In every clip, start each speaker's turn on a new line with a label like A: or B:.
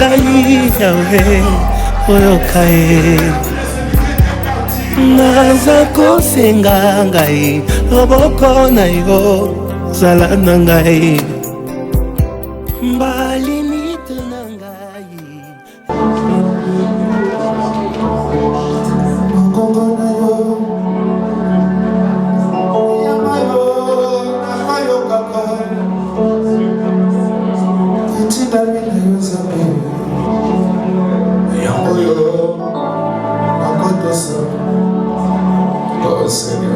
A: ngai yawe oyokae naza kosenga ngai loboko na yo zala na ngai balimite na ngai
B: Oh Seigneur.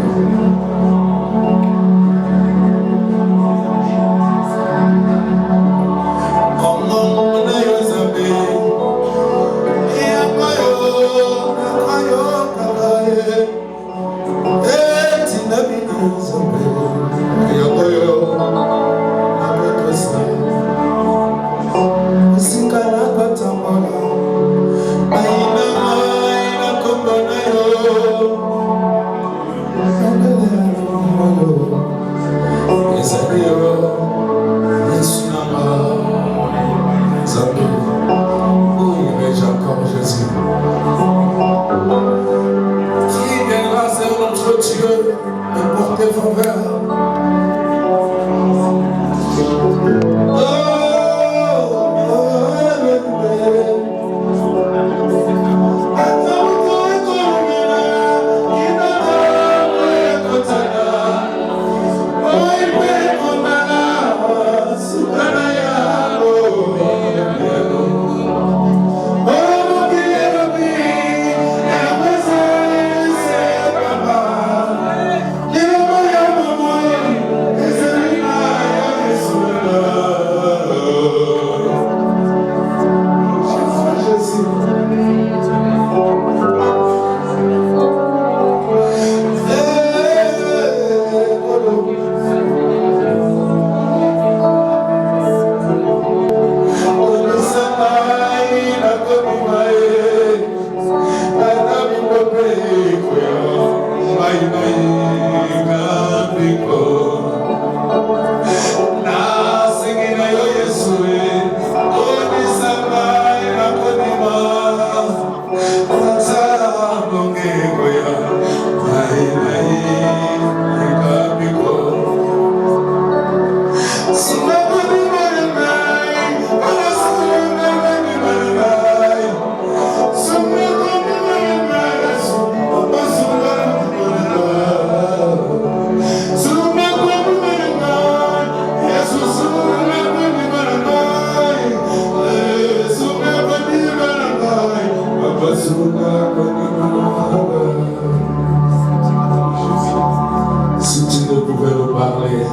B: Si tu ne pouvais nous parler,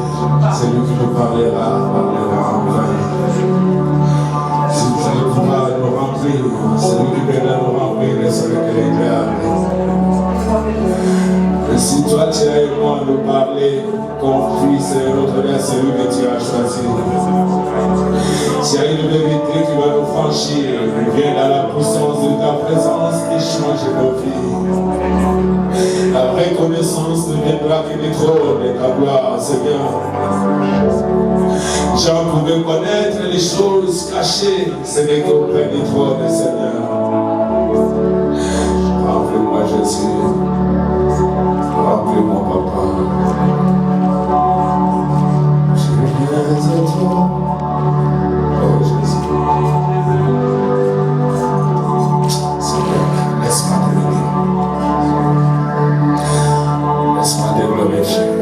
B: c'est lui qui nous parlera. Si tu ne pouvais nous remplir, c'est lui qui viendra nous remplir et sur lequel il est arrivé. Et si toi tu as aimé nous parler, qu'on puisse notre Dieu, c'est lui que tu as choisi. S'il y a une vérité qui va nous franchir, viens dans la puissance de ta présence et change nos vies. La reconnaissance ne viendra que des trônes et ta gloire, Seigneur. Jean pouvait connaître les choses cachées, ce n'est qu'auprès du trône, Seigneur. Remplis-moi, Jésus. Remplis-moi, Papa. Je viens à toi. Oh, Jésus. Seigneur, laisse-moi devenir. Laisse-moi développer, Jésus.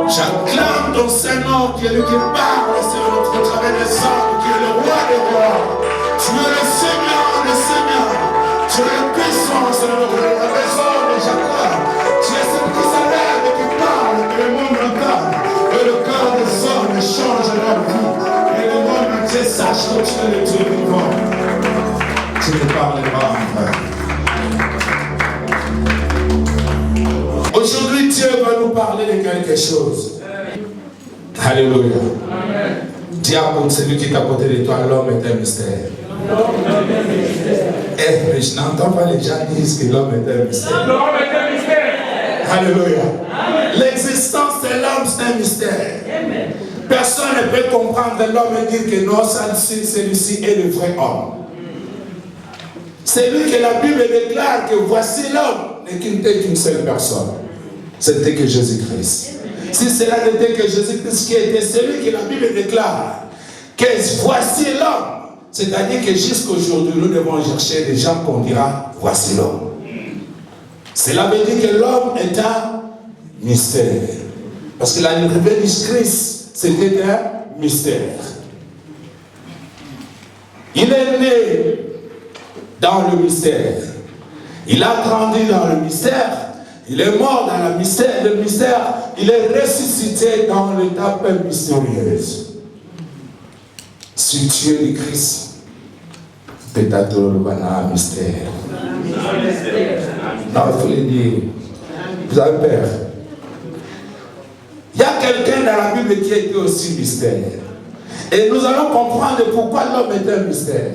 B: J'acclame ton Saint-Nom, qui est lui qui parle, c'est notre travers des hommes, qui est le roi des rois. Tu es le Seigneur des seigneurs. Tu es la puissance de la maison de Jacob. Tu es celui qui s'élève et qui parle, que le monde entend. Et le cœur des hommes change leur vie. Et le monde entier sache que tu es le Dieu vivant. Tu ne parleras, mon frère. Aujourd'hui, Dieu va nous parler de quelque chose. Alléluia. Diable, celui qui est à côté de toi, l'homme est un mystère. Mais je n'entends pas les gens dire que l'homme est un mystère. L'homme est un mystère. Alléluia. L'existence de l'homme, c'est un mystère. Personne ne peut comprendre l'homme et dire que non, celui-ci est le vrai homme. C'est lui que la Bible déclare que voici l'homme n'était qu'une seule personne. C'était que Jésus-Christ. Si cela n'était que Jésus-Christ qui était celui que la Bible déclare que voici l'homme, c'est-à-dire que jusqu'aujourd'hui nous devons chercher des gens qu'on dira voici l'homme. Cela veut dire que l'homme est un mystère. Parce que la révélation de Christ, c'était un mystère. Il est né dans le mystère. Il a grandi dans le mystère. Il est mort dans le mystère. Il est ressuscité dans l'étape mystérieuse. Si tu es le Christ, peut-être le un mystère. Non, il faut le dire. Vous avez peur. Il y a quelqu'un dans la Bible qui était aussi mystère. Et nous allons comprendre pourquoi l'homme est un mystère.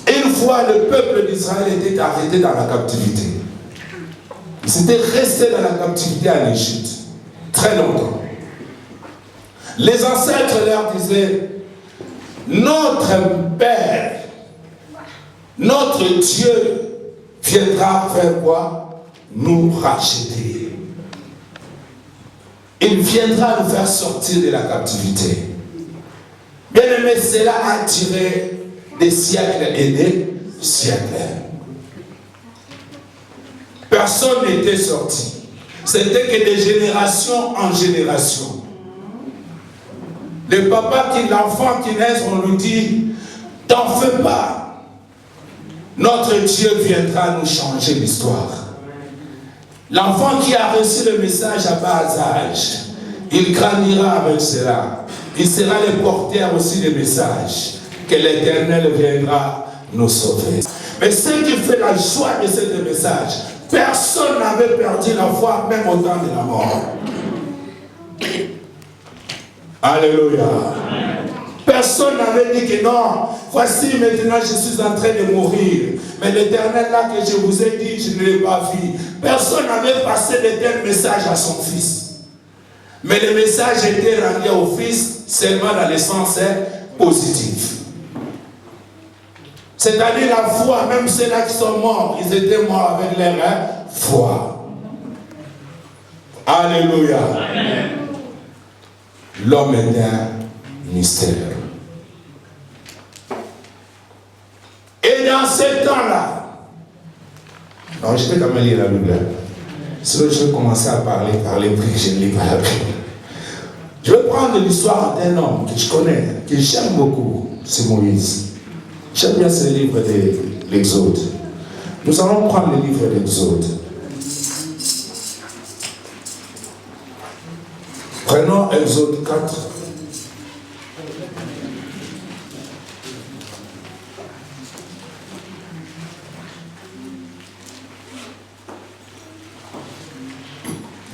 B: Une fois, le peuple d'Israël était arrêté dans la captivité. Ils étaient restés dans la captivité en Égypte. Très longtemps. Les ancêtres leur disaient, notre Père, notre Dieu viendra faire quoi? Nous racheter. Il viendra nous faire sortir de la captivité. Bien aimé, cela a tiré des siècles et des siècles. Personne n'était sorti. C'était que de génération en génération. Le papa l'enfant qui naît, on lui dit, t'en fais pas. Notre Dieu viendra nous changer l'histoire. L'enfant qui a reçu le message à bas âge, il grandira avec cela. Il sera le porteur aussi du message que l'Éternel viendra nous sauver. Mais ce qui fait la joie de ce message, personne n'avait perdu la foi, même au temps de la mort. Alléluia. Personne n'avait dit que non, voici maintenant je suis en train de mourir. Mais l'Éternel là que je vous ai dit, je ne l'ai pas vu. Personne n'avait passé de tel message à son fils. Mais le message était rendu au fils seulement dans le sens positif. C'est-à-dire la foi, même ceux-là qui sont morts, ils étaient morts avec leur foi. Alléluia. L'homme est un mystère. Et dans ce temps-là, alors je vais quand même lire la Bible. Sinon je vais commencer à parler, puis je ne lis pas la Bible. Je vais prendre l'histoire d'un homme que je connais, que j'aime beaucoup, c'est Moïse. J'aime bien ce livre de l'Exode. Nous allons prendre le livre de l'Exode. Prenons Exode 4.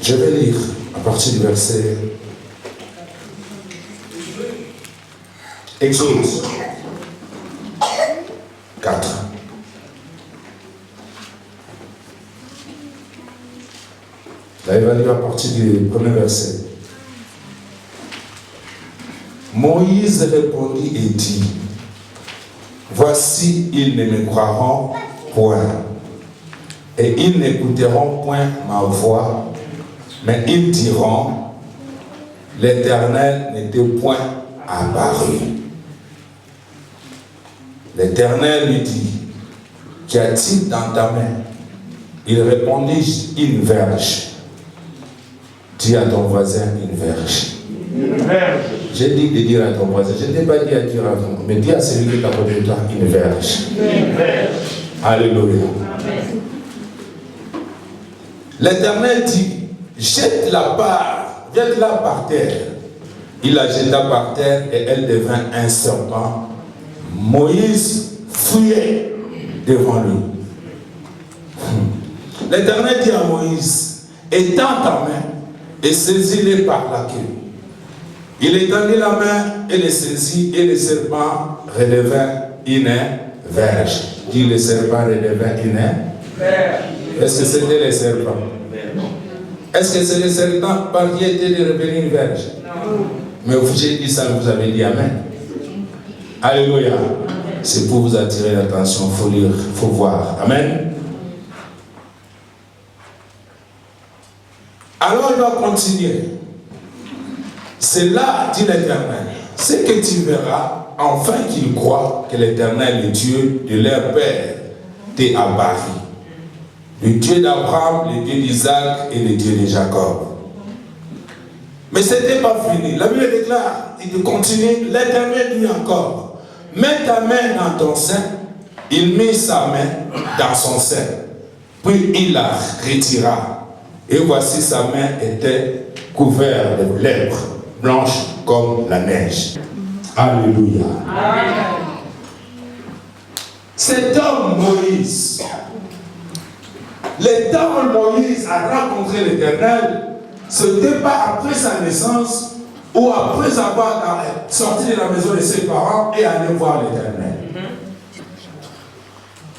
B: Je vais lire à partir du verset Exode 4. Là, il va lire à partir du premier verset. Moïse répondit et dit, voici, ils ne me croiront point, et ils n'écouteront point ma voix, mais ils diront, l'Éternel n'était point apparu. L'Éternel lui dit, qu'y a-t-il dans ta main? Il répondit, une verge. Dis à ton voisin, une verge. Une verge. J'ai dit de dire à ton voisin, je n'ai pas dit à dire à ton voisin, mais dis à celui qui est à côté de toi, une verge. Une verge. Alléluia. Amen. L'Éternel dit, jette-la par terre. Il la jeta par terre et elle devint un serpent. Moïse fuyait devant lui. L'Éternel dit à Moïse, étends ta main et saisis-les par la queue. Il étendit la main et les saisit, et le serpent redevint une verge. Dit le serpent redevint une verge. Est-ce que c'était le serpent? Est-ce que c'est le serpent qui était de revenir une verge? Non. Mais j'ai dit ça, vous avez dit Amen. Alléluia. C'est pour vous attirer l'attention, il faut lire, il faut voir. Amen. Alors il va continuer. C'est là, dit l'Éternel, c'est que tu verras, enfin qu'ils croient que l'Éternel, le Dieu de leur père, t'est apparu. Le Dieu d'Abraham, le Dieu d'Isaac et le Dieu de Jacob. Mais ce n'était pas fini. La Bible déclare, il continue, l'Éternel dit encore, mets ta main dans ton sein. Il mit sa main dans son sein. Puis il la retira. Et voici sa main était couverte de lèvres, blanches comme la neige. Alléluia. Amen. Cet homme Moïse, le temps où Moïse a rencontré l'Éternel, ce n'était pas après sa naissance ou après avoir sorti de la maison de ses parents et aller voir l'Éternel.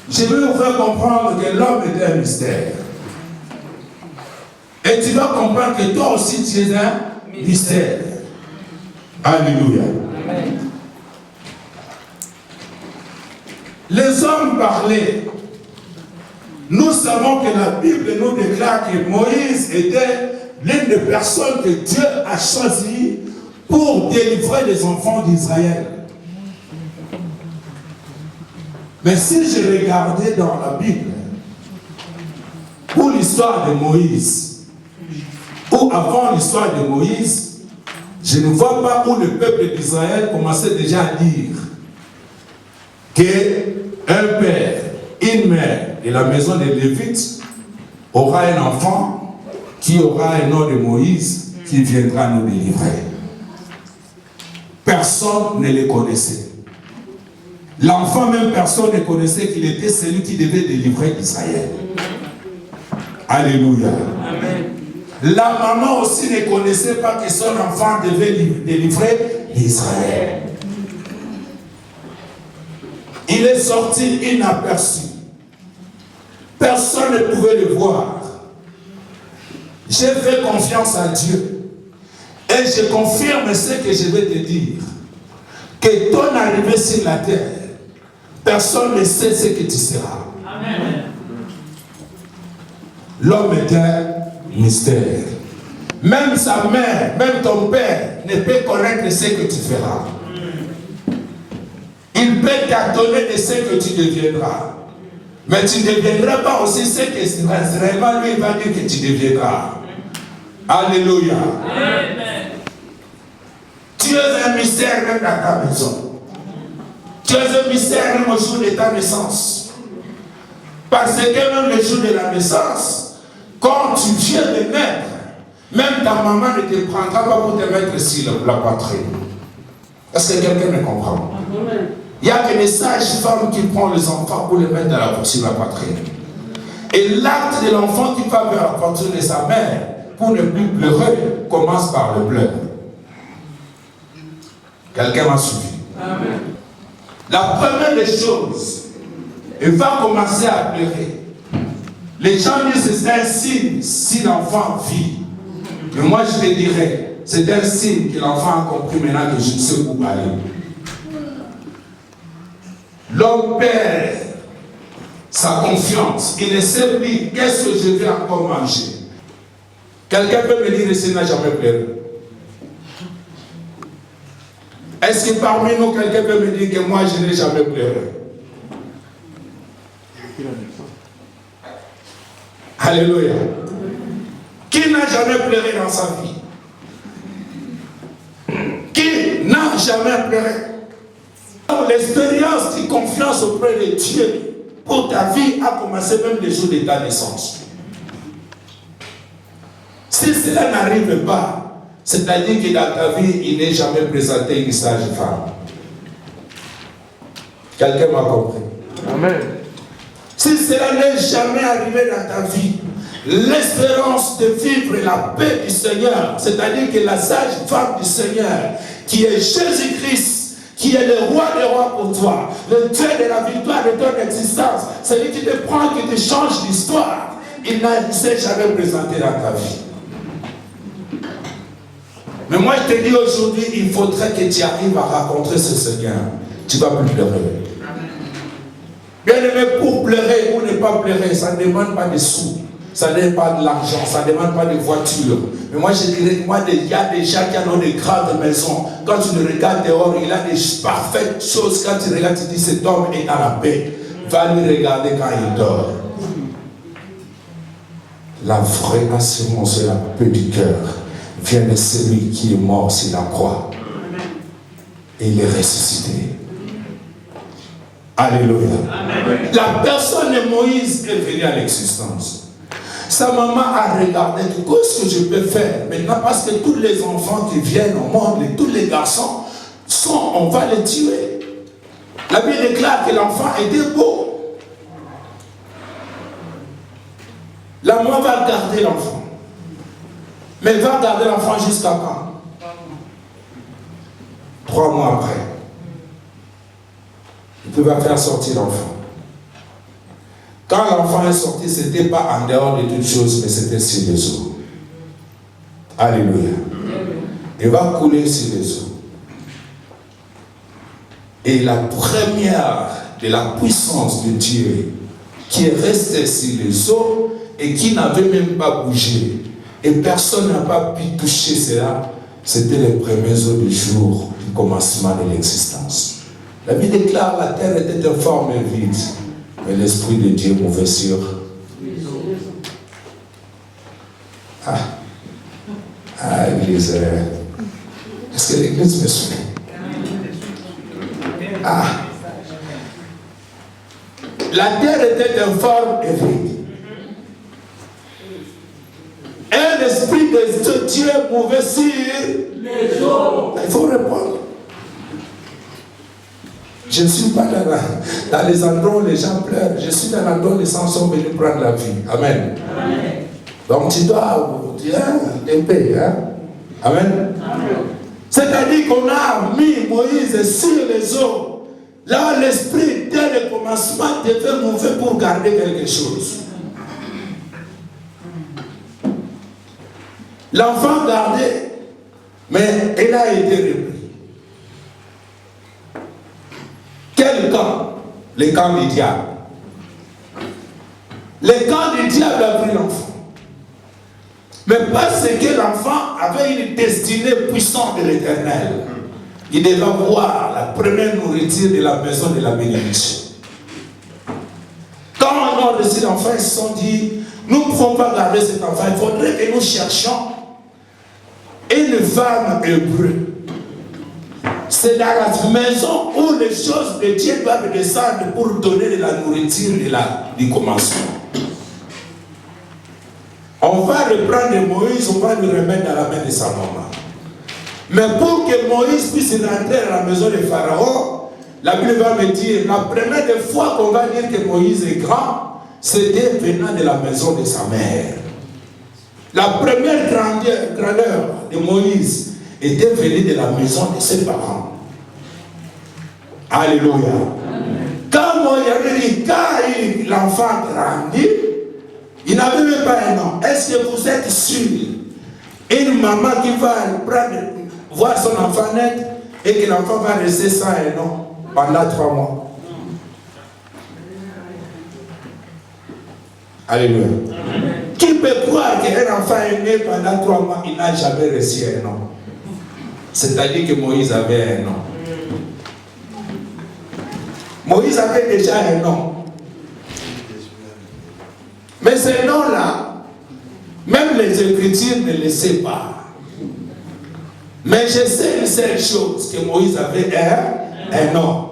B: Je vais vous faire comprendre que l'homme était un mystère. Et tu vas comprendre que toi aussi tu es un mystère. Alléluia. Amen. Les hommes parlaient. Nous savons que la Bible nous déclare que Moïse était l'une des personnes que Dieu a choisies pour délivrer les enfants d'Israël. Mais si je regardais dans la Bible, pour l'histoire de Moïse, ou avant l'histoire de Moïse, je ne vois pas où le peuple d'Israël commençait déjà à dire qu'un père, une mère et la maison des Lévites aura un enfant qui aura un nom de Moïse qui viendra nous délivrer. Personne ne le connaissait. L'enfant, même personne ne connaissait qu'il était celui qui devait délivrer Israël. Alléluia. Amen. La maman aussi ne connaissait pas que son enfant devait délivrer Israël. Il est sorti inaperçu. Personne ne pouvait le voir. J'ai fait confiance à Dieu. Et je confirme ce que je vais te dire. Que ton arrivée sur la terre, personne ne sait ce que tu seras. Amen. L'homme est un mystère. Même sa mère, même ton père ne peut connaître ce que tu feras. Il peut t'adonner de ce que tu deviendras. Mais tu ne deviendras pas aussi ce que réellement lui va dire que tu deviendras. Alléluia. Amen. Tu es un mystère même dans ta maison. Tu es un mystère même au jour de ta naissance. Parce que même le jour de la naissance, quand tu viens de naître, même ta maman ne te prendra pas pour te mettre sur la poitrine. Est-ce que quelqu'un me comprend? Il n'y a que les sages femmes qui prennent les enfants pour les mettre sur la poitrine. Et l'acte de l'enfant qui va vers la poitrine de sa mère, pour ne plus pleurer, commence par le pleur. Quelqu'un m'a suivi. Amen. La première des choses, il va commencer à pleurer. Les gens disent que c'est un signe si l'enfant vit. Mais moi je te dirais, c'est un signe que l'enfant a compris maintenant que je ne sais où aller. L'homme perd sa confiance. Il ne sait plus qu'est-ce que je vais encore manger. Quelqu'un peut me dire que n'a jamais pleuré. Est-ce que parmi nous, quelqu'un peut me dire que moi, je n'ai jamais pleuré? Alléluia. Qui n'a jamais pleuré dans sa vie? Qui n'a jamais pleuré? L'expérience de confiance auprès de Dieu pour ta vie a commencé même le jour de ta naissance. Si cela n'arrive pas, c'est-à-dire que dans ta vie, il n'est jamais présenté une sage femme. Quelqu'un m'a compris? Amen. Si cela n'est jamais arrivé dans ta vie, l'espérance de vivre la paix du Seigneur, c'est-à-dire que la sage femme du Seigneur, qui est Jésus-Christ, qui est le roi des rois pour toi, le Dieu de la victoire de ton existence, celui qui te prend, qui te change l'histoire, il ne s'est jamais présenté dans ta vie. Mais moi, je te dis aujourd'hui, il faudrait que tu arrives à rencontrer ce Seigneur. Tu ne vas plus pleurer. Bien aimé, pour pleurer ou ne pas pleurer, ça ne demande pas de sous. Ça ne demande pas de l'argent, ça ne demande pas de voiture. Mais moi, je dirais que moi, il y a des gens qui ont des grandes maisons. Quand tu le regardes dehors, il a des parfaites choses. Quand tu regardes, tu dis, cet homme est à la paix. Va lui regarder quand il dort. La vraie assurance et la paix du cœur vient de celui qui est mort sur la croix. Et il est ressuscité. Alléluia. Amen. La personne de Moïse est venue à l'existence. Sa maman a regardé, qu'est-ce que je peux faire maintenant, parce que tous les enfants qui viennent au monde, tous les garçons, on va les tuer. La Bible déclare que l'enfant était beau. La maman va garder l'enfant. Mais elle va garder l'enfant jusqu'à quand? 3 mois après. Il va faire sortir l'enfant. Quand l'enfant est sorti, ce n'était pas en dehors de toutes choses, mais c'était sur les eaux. Alléluia. Il va couler sur les eaux. Et la première de la puissance de Dieu qui est restée sur les eaux et qui n'avait même pas bougé, et personne n'a pas pu toucher cela, c'était les premiers eaux du jour du commencement de l'existence. La Bible déclare la terre était informe et vide, mais l'Esprit de Dieu mouvait sur les eaux. Église. Est-ce que l'église me suit? La terre était informe et vide. Et l'Esprit de Dieu mouvait sur les eaux. Il faut répondre. Je ne suis pas dans les endroits où les gens pleurent. Je suis dans l'endroit où les gens sont venus prendre la vie. Amen. Amen. Donc tu dois dire des paix. Amen. Amen. C'est-à-dire qu'on a mis Moïse sur les eaux. Là, l'Esprit, dès le commencement, devait mouver pour garder quelque chose. L'enfant gardé, mais il a été repris. Quel camp? Le camp du diable. Le camp du diable a pris l'enfant. Mais parce que l'enfant avait une destinée puissante de l'Éternel, il devait voir la première nourriture de la maison de la bénédiction. Quand on a reçu l'enfant, ils se sont dit, nous ne pouvons pas garder cet enfant, il faudrait que nous cherchions une femme hébreu. C'est dans la maison où les choses de Dieu doivent descendre pour donner de la nourriture du commencement. On va reprendre Moïse, on va le remettre dans la main de sa maman. Mais pour que Moïse puisse rentrer à la maison de Pharaon, la Bible va me dire, la première fois qu'on va dire que Moïse est grand, c'était venant de la maison de sa mère. La première grandeur de Moïse était venue de la maison de ses parents. Alléluia. Quand l'enfant grandit, il n'avait même pas un nom. Est-ce que vous êtes sûr? Une maman qui va voir son enfant naître et que l'enfant va rester sans un nom pendant 3 mois. Alléluia. Qui peut croire qu'un enfant est né pendant 3 mois, il n'a jamais reçu un nom? C'est-à-dire que Moïse avait un nom. Moïse avait déjà un nom. Mais ce nom-là, même les Écritures ne le savent pas. Mais je sais une seule chose, que Moïse avait un nom.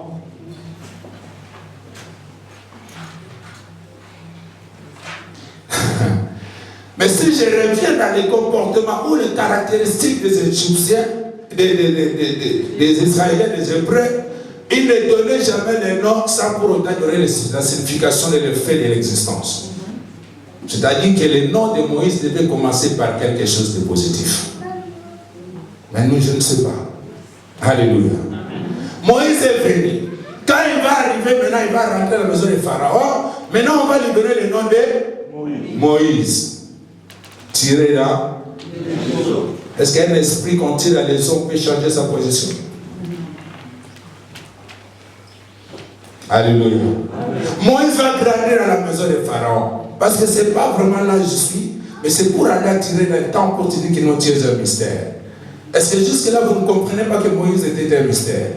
B: Mais si je reviens dans les comportements ou les caractéristiques des Égyptiens, des Israéliens, des Hébreux, ils ne donnaient jamais les noms sans pour autant donner la signification et le fait de l'existence. C'est-à-dire que le nom de Moïse devait commencer par quelque chose de positif. Mais nous, je ne sais pas. Alléluia. Moïse est venu. Quand il va arriver, maintenant il va rentrer à la maison de Pharaon. Maintenant on va lui donner le nom de Moïse. Tiré là. Est-ce qu'un esprit, quand il a la leçon, peut changer sa position? Alléluia. Moïse va grandir à la maison de Pharaon. Parce que ce n'est pas vraiment là où je suis, mais c'est pour aller attirer le temps pour te dire que non, tu es un mystère. Est-ce que jusque-là, vous ne comprenez pas que Moïse était un mystère?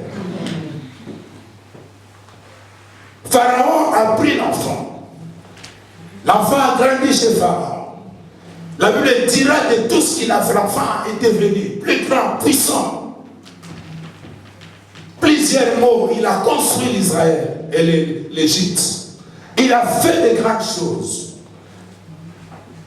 B: Pharaon a pris l'enfant. L'enfant a grandi chez Pharaon. La Bible dira de tout ce qu'il a fait. L'enfant est devenu plus grand, puissant. Plusieurs mots, il a construit l'Israël et l'Égypte. Il a fait de grandes choses.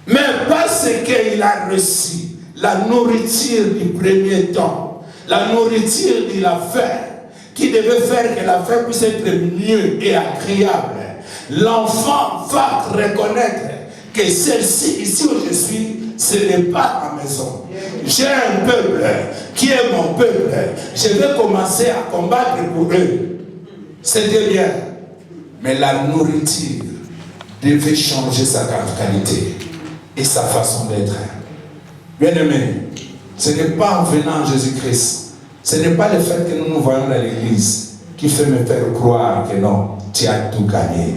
B: Mais parce qu'il a reçu la nourriture du premier temps, la nourriture de la faim, qui devait faire que la faim puisse être mieux et agréable, l'enfant va reconnaître que celle-ci, ici où je suis, ce n'est pas ma maison. J'ai un peuple qui est mon peuple. Je vais commencer à combattre pour eux. C'était bien. Mais la nourriture devait changer sa qualité et sa façon d'être. Bien-aimé, ce n'est pas en venant à Jésus-Christ, ce n'est pas le fait que nous nous voyons dans l'église qui fait me faire croire que non, tu as tout gagné.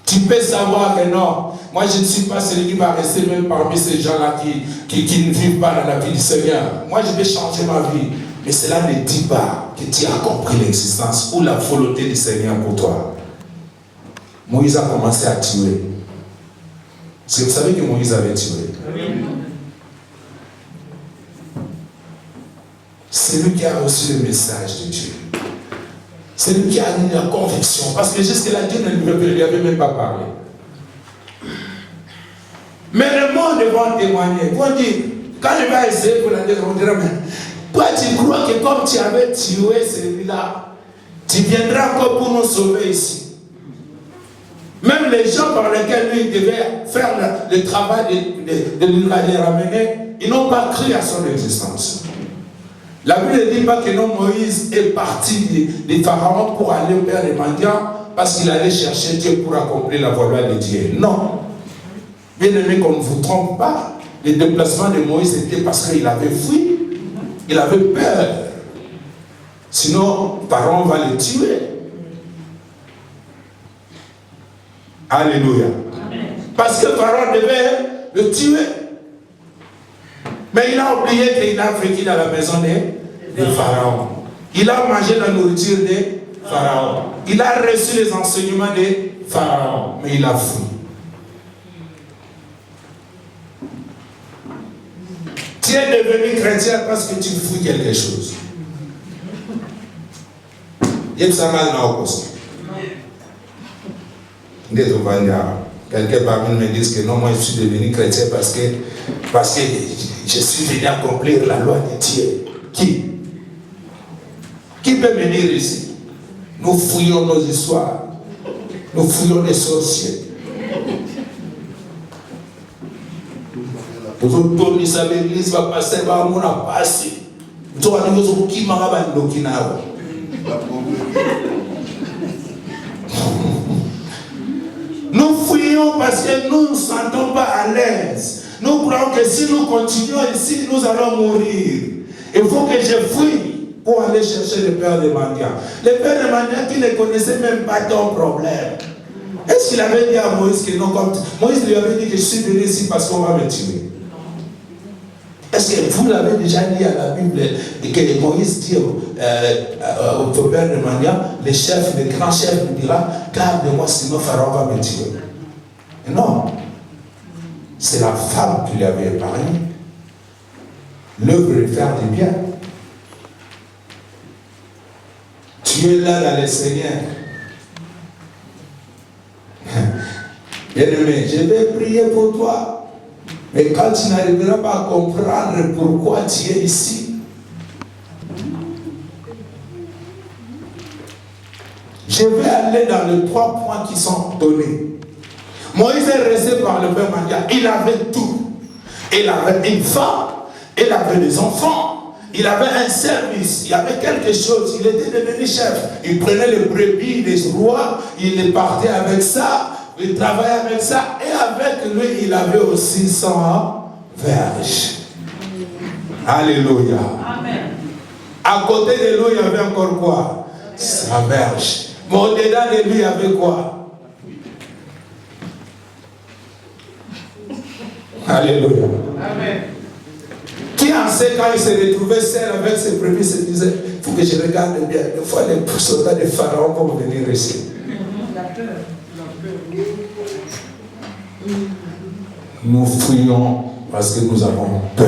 B: Tu peux savoir que non, moi je ne suis pas celui qui va rester même parmi ces gens-là qui ne vivent pas dans la vie du Seigneur. Moi je vais changer ma vie. Mais cela ne dit pas que tu as compris l'existence ou la volonté du Seigneur pour toi. Moïse a commencé à tuer. Est-ce que vous savez que Moïse avait tué? C'est lui qui a reçu le message de Dieu. C'est lui qui a eu la conviction. Parce que jusque-là, Dieu ne lui avait même pas parlé. Mais le monde va témoigner. Ils vont dire, quand il va essayer pour la dire, on dira, mais toi tu crois que comme tu avais tué celui-là, tu viendras encore pour nous sauver ici. Même les gens par lesquels lui devait faire le travail de les ramener, ils n'ont pas cru à son existence. La Bible ne dit pas que non, Moïse est parti des pharaons pour aller vers les mendiants parce qu'il allait chercher Dieu pour accomplir la volonté de Dieu. Non. Bien aimé, qu'on ne vous trompe pas, le déplacement de Moïse était parce qu'il avait fui, il avait peur. Sinon, Pharaon va le tuer. Alléluia. Parce que Pharaon devait le tuer. Mais il a oublié qu'il a vécu dans la maison de Pharaon. Il a mangé la nourriture de Pharaon. Il a reçu les enseignements de Pharaon. Mais il a fui. Tu es devenu chrétien parce que tu fouilles quelque chose. Quelqu'un parmi nous me disent que non, moi je suis devenu chrétien parce que je suis venu accomplir la loi de Dieu. Qui peut me dire ici? Nous fouillons nos histoires. Nous fouillons les sorciers. Nous savons l'église va passer par mon passé. Nous fouillons parce que nous ne nous sentons pas à l'aise. Nous croyons que si nous continuons ici, nous allons mourir. Il faut que je fouille pour aller chercher le père de mendiants. Le père de mendiants qui ne connaissait même pas ton problème. Est-ce qu'il avait dit à Moïse que non, comme Moïse lui avait dit que je suis venu ici parce qu'on va me tuer? Est-ce que vous l'avez déjà dit à la Bible et que Moïse dit au père de mendiants, le grand chef lui dira, garde-moi sinon Pharaon va me tuer. Non. C'est la femme qui lui avait épargné. L'œuvre de faire du bien. Tu es là dans le Seigneur. Bien-aimé, je vais prier pour toi. Mais quand tu n'arriveras pas à comprendre pourquoi tu es ici, je vais aller dans les 3 points qui sont donnés. Moïse est resté par le père mendiant. Il avait tout. Il avait une femme. Il avait des enfants. Il avait un service. Il avait quelque chose. Il était devenu chef. Il prenait les brebis des rois. Il partait avec ça il travaillait avec ça. Et avec lui, il avait aussi 100 verges. Alléluia. Amen. À côté de lui, il y avait encore quoi? 100 verges. Mais au-dedans de lui, il y avait quoi? Alléluia. Amen. Qui en sait quand il s'est retrouvé seul avec ses brebis, se disait, il faut que je regarde bien. Des fois, les soldats de Pharaon vont venir ici. Nous fuyons parce que nous avons peur.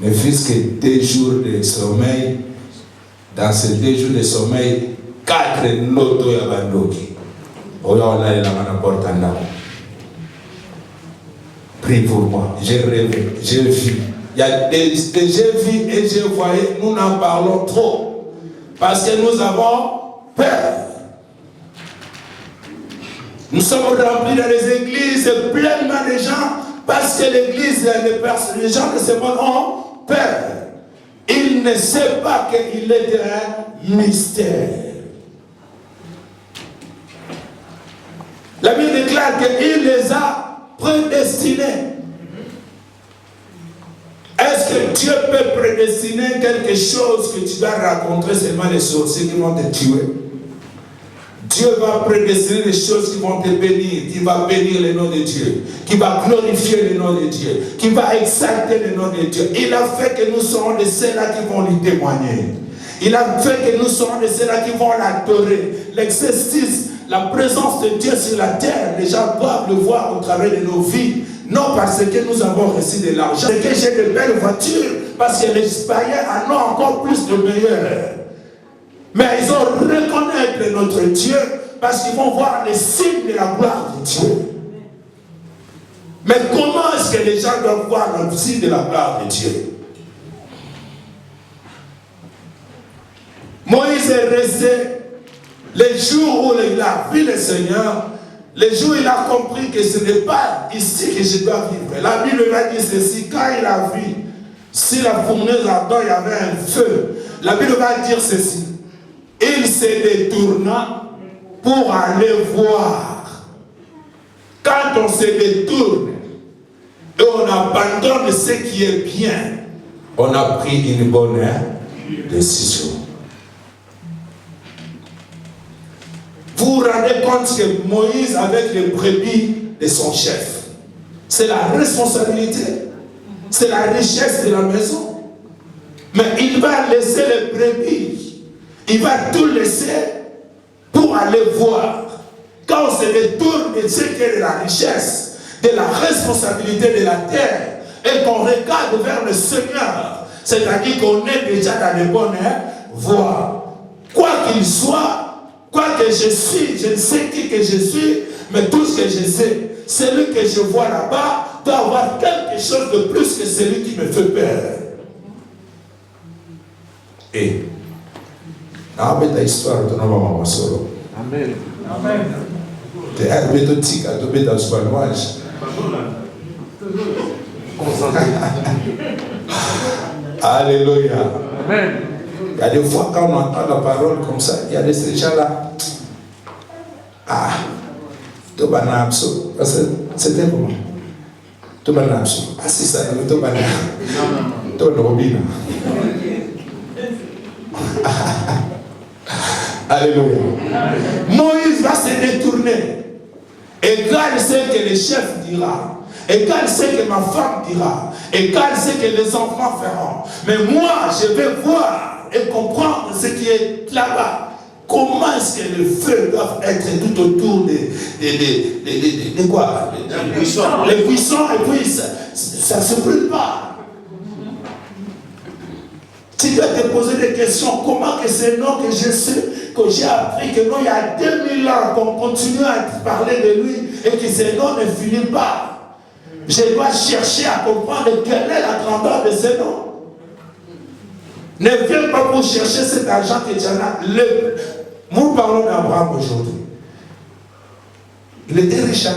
B: Ne fût-ce que 2 jours de sommeil, dans ces 2 jours de sommeil, 4 notos yabandoki. Prie pour moi, j'ai rêvé, j'ai vu. Il y a des j'ai vu et je voyais, nous n'en parlons trop. Parce que nous avons peur. Nous sommes remplis dans les églises, pleinement de gens, parce que l'église, les gens de ce monde ont peur. Ils ne savent pas qu'il est un mystère. La Bible déclare qu'il les a prédestinés. Est-ce que Dieu peut prédestiner quelque chose que tu dois raconter seulement les sorciers qui vont te tuer? Dieu va prédestiner les choses qui vont te bénir, qui va bénir le nom de Dieu, qui va glorifier le nom de Dieu, qui va exalter le nom de Dieu. Il a fait que nous serons de ceux-là qui vont lui témoigner. Il a fait que nous serons de ceux-là qui vont l'adorer. L'exercice, la présence de Dieu sur la terre, les gens doivent le voir au travers de nos vies. Non parce que nous avons reçu de l'argent, parce que j'ai de belles voitures, parce que les païens en ont encore plus de meilleurs. Mais ils ont reconnaître notre Dieu, parce qu'ils vont voir les signes de la gloire de Dieu. Mais comment est-ce que les gens doivent voir le signe de la gloire de Dieu? Moïse est resté les jours où il a vu le Seigneur. Les jours où il a compris que ce n'est pas ici que je dois vivre. La Bible va dire ceci, quand il a vu, si la fournaise ardente, il y avait un feu. La Bible va dire ceci. Il se détourna pour aller voir. Quand on se détourne et on abandonne ce qui est bien, on a pris une bonne décision. Vous vous rendez compte que Moïse, avec les brebis de son chef, c'est la responsabilité, c'est la richesse de la maison. Mais il va laisser les brebis, il va tout laisser pour aller voir. Quand on se détourne de ce qui est de la richesse, de la responsabilité de la terre, et qu'on regarde vers le Seigneur, c'est-à-dire qu'on est déjà dans les bonnes voies. Quoi qu'il soit, quoi que je suis, je ne sais qui que je suis, mais tout ce que je sais, celui que je vois là-bas doit avoir quelque chose de plus que celui qui me fait peur. Et, ta histoire, tu n'as pas solo. Amen. Amen. Tu es arrivé au tika, tu es dans ce palmage. Alléluia. Amen. Il y a des fois quand on entend la parole comme ça, il y a des gens-là. Ah, Tobanapso. C'était comment? Tobanapso. Ah, c'est ça, Tobanapso. Tobanapso. Alléluia. Moïse va se détourner. Égal ce que le chef dira. Égal ce que ma femme dira. Égal ce que les enfants feront. Mais moi, je vais voir et comprendre ce qui est là-bas. Comment est-ce que les feux doivent être tout autour de quoi? Les buissons, et puis ça ne se brûle pas. Tu dois te poser des questions. Comment que ce nom que je sais, que j'ai appris, que non, il y a 2000 ans qu'on continue à parler de lui et que ce nom ne finit pas. Je dois chercher à comprendre quelle est la grandeur de ce nom. Ne viens pas pour chercher cet argent que tu en as. Nous parlons d'Abraham aujourd'hui. Il était riche.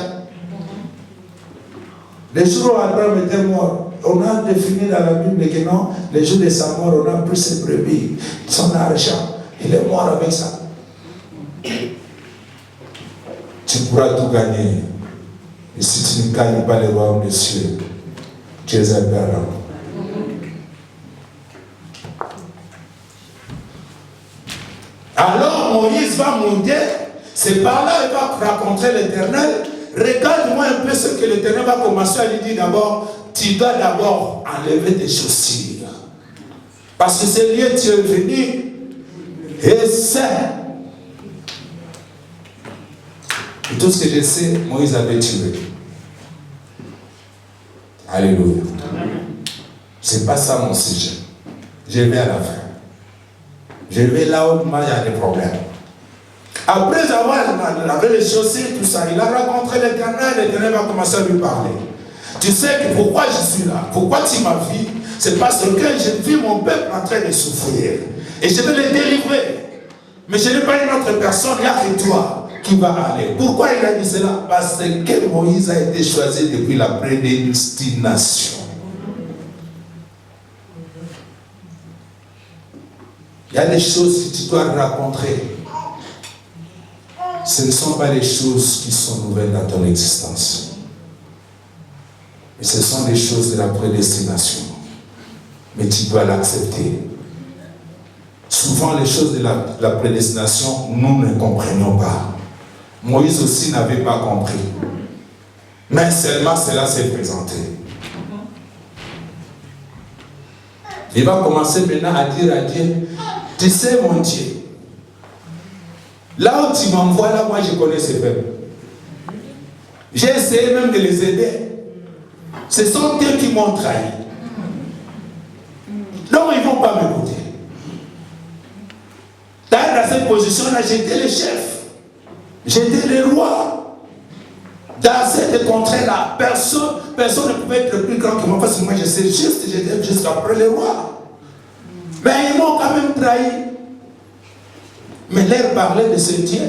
B: Les jours où Abraham était mort,
C: on a défini dans la Bible que non, les jours de sa mort, on a pris ses brebis, son argent. Il est mort avec ça. Tu pourras tout gagner. Et si tu ne gagnes pas le royaume des cieux, tu es un perdant. Alors Moïse va monter, c'est par là qu'il va rencontrer l'Éternel. Regarde-moi un peu ce que l'Éternel va commencer à lui dire d'abord. Tu dois d'abord enlever tes chaussures. Parce que c'est lieu tu es venu et c'est. Et tout ce que je sais, Moïse avait tué. Alléluia. C'est pas ça mon sujet. Je vais à la fin. Je vais là où il y a des problèmes. Après avoir lavé les chaussures, tout ça, il a rencontré l'Éternel, l'Éternel va commencer à lui parler. Tu sais que pourquoi je suis là, pourquoi tu m'as vu, c'est parce que j'ai vu mon peuple en train de souffrir. Et je vais les délivrer. Mais je n'ai pas une autre personne, il n'y a que toi qui va aller. Pourquoi il a dit cela? Parce que Moïse a été choisi depuis la prédestination. Il y a des choses que tu dois rencontrer. Ce ne sont pas les choses qui sont nouvelles dans ton existence. Mais ce sont des choses de la prédestination. Mais tu dois l'accepter. Souvent, les choses de la prédestination, nous ne comprenions pas. Moïse aussi n'avait pas compris. Mais seulement cela s'est présenté. Il va commencer maintenant à dire à Dieu, tu sais mon Dieu, là où tu m'envoies, là moi je connais ces peuples. J'ai essayé même de les aider. Ce sont eux qui m'ont trahi. Donc ils ne vont pas m'écouter. Dans cette position-là, j'étais le chef. J'étais le roi. Dans cette contrée-là, personne ne pouvait être plus grand que moi parce que moi je sais juste, j'étais jusqu'après le roi. Mais ils m'ont quand même trahi. Mais leur parler de ce Dieu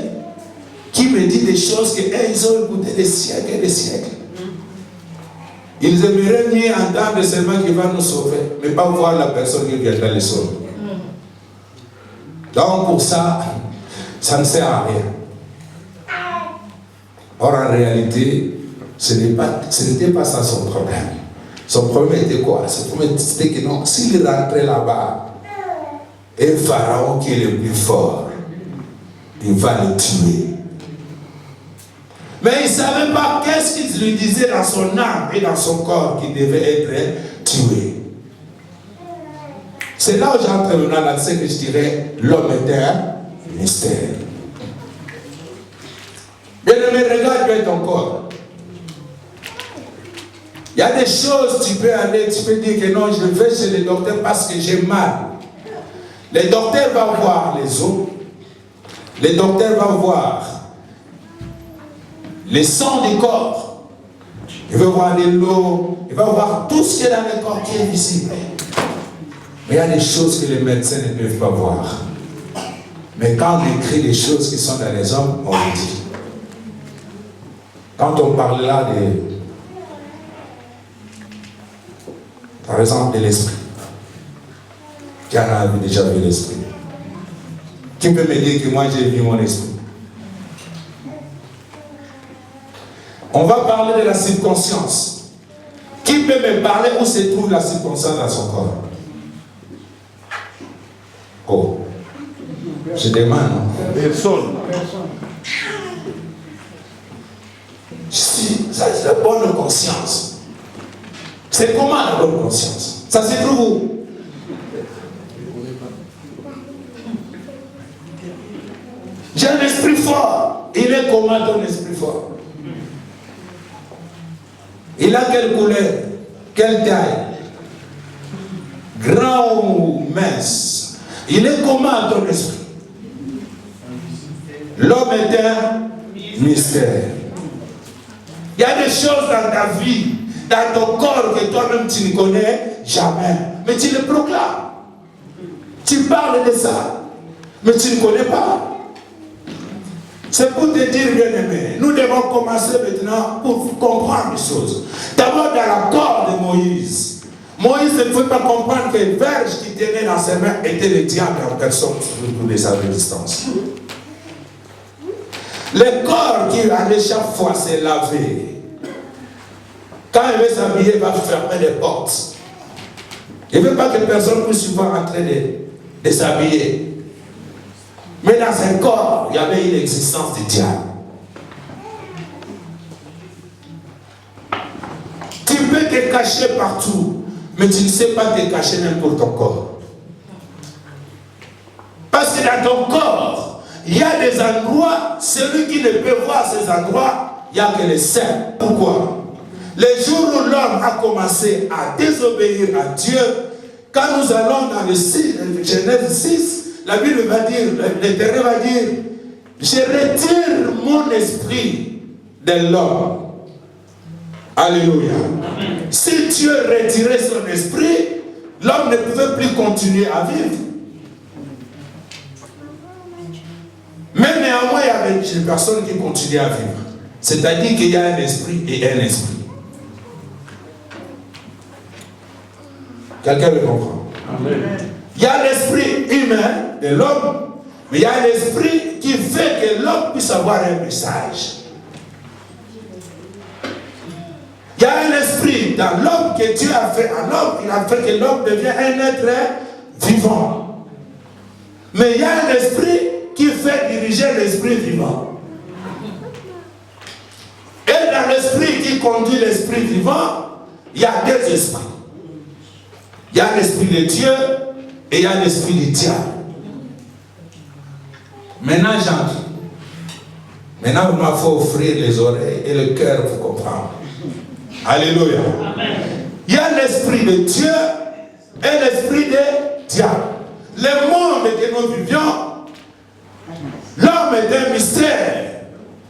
C: qui me dit des choses qu'ils ont écoutées des siècles et des siècles. Ils aimeraient mieux entendre seulement qu'il va nous sauver, mais pas voir la personne qui viendra les sauver. Donc pour ça, ça ne sert à rien. Or en réalité, ce n'était pas ça son problème. Son problème était quoi? Son problème c'était que non, s'il rentrait là-bas, un pharaon qui est le plus fort, il va le tuer. Mais il ne savait pas qu'est-ce qu'il lui disait dans son âme et dans son corps qui devait être tué. C'est là où j'entre maintenant dans ce que je dirais, l'homme était un mystère. Bien-aimé, regarde bien ton corps. Il y a des choses, tu peux aller, tu peux dire que non, je vais chez le docteur parce que j'ai mal. Le docteur va voir les os. Le docteur va voir les sangs du corps. Il va voir l'eau. Il va voir tout ce qui est dans le corps qui est visible. Mais il y a des choses que les médecins ne peuvent pas voir. Mais quand on écrit des choses qui sont dans les hommes, on le dit. Quand on parle là par exemple, de l'esprit. Qui en a déjà vu l'esprit? Qui peut me dire que moi j'ai vu mon esprit? On va parler de la subconscience. Qui peut me parler où se trouve la subconscience dans son corps? Oh, je demande.
D: Personne.
C: Ça c'est la bonne conscience. C'est comment la bonne conscience? Ça se trouve où? J'ai un esprit fort. Il est comment ton esprit fort? Il a quelle couleur? Quelle taille? Grand ou mince? Il est comment ton esprit? L'homme est un mystère. Il y a des choses dans ta vie, dans ton corps que toi-même tu ne connais jamais. Mais tu le proclames. Tu parles de ça. Mais tu ne connais pas. C'est pour te dire, bien aimé, nous devons commencer maintenant pour comprendre les choses. D'abord dans la corps de Moïse, Moïse ne pouvait pas comprendre que le verge qui tenait dans ses mains était le diable en personne de sa résistance. Le corps qui allait chaque fois se laver, quand il veut s'habiller, il va fermer les portes. Il ne veut pas que personne puisse voir en train de s'habiller. Mais dans un corps, il y avait une existence du diable. Tu peux te cacher partout, mais tu ne sais pas te cacher même pour ton corps. Parce que dans ton corps, il y a des endroits, celui qui ne peut voir ces endroits, il n'y a que les saints. Pourquoi? Le jour où l'homme a commencé à désobéir à Dieu, quand nous allons dans le Genèse 6, la Bible va dire, l'Éternel va dire, je retire mon esprit de l'homme. Alléluia. Si Dieu retirait son esprit, l'homme ne pouvait plus continuer à vivre. Mais néanmoins, il y avait des personnes qui continuaient à vivre. C'est-à-dire qu'il y a un esprit et un esprit. Quelqu'un le comprend? Amen. Il y a l'esprit humain de l'homme, mais il y a un esprit qui fait que l'homme puisse avoir un message. Il y a un esprit dans l'homme que Dieu a fait en l'homme, il a fait que l'homme devienne un être vivant. Mais il y a un esprit qui fait diriger l'esprit vivant. Et dans l'esprit qui conduit l'esprit vivant, il y a deux esprits. Il y a l'esprit de Dieu et il y a l'esprit du diable. Maintenant, j'entre. Maintenant, il m'a fait offrir les oreilles et le cœur pour comprendre. Alléluia. Amen. Il y a l'esprit de Dieu et l'esprit du diable. Le monde que nous vivions, l'homme est un mystère.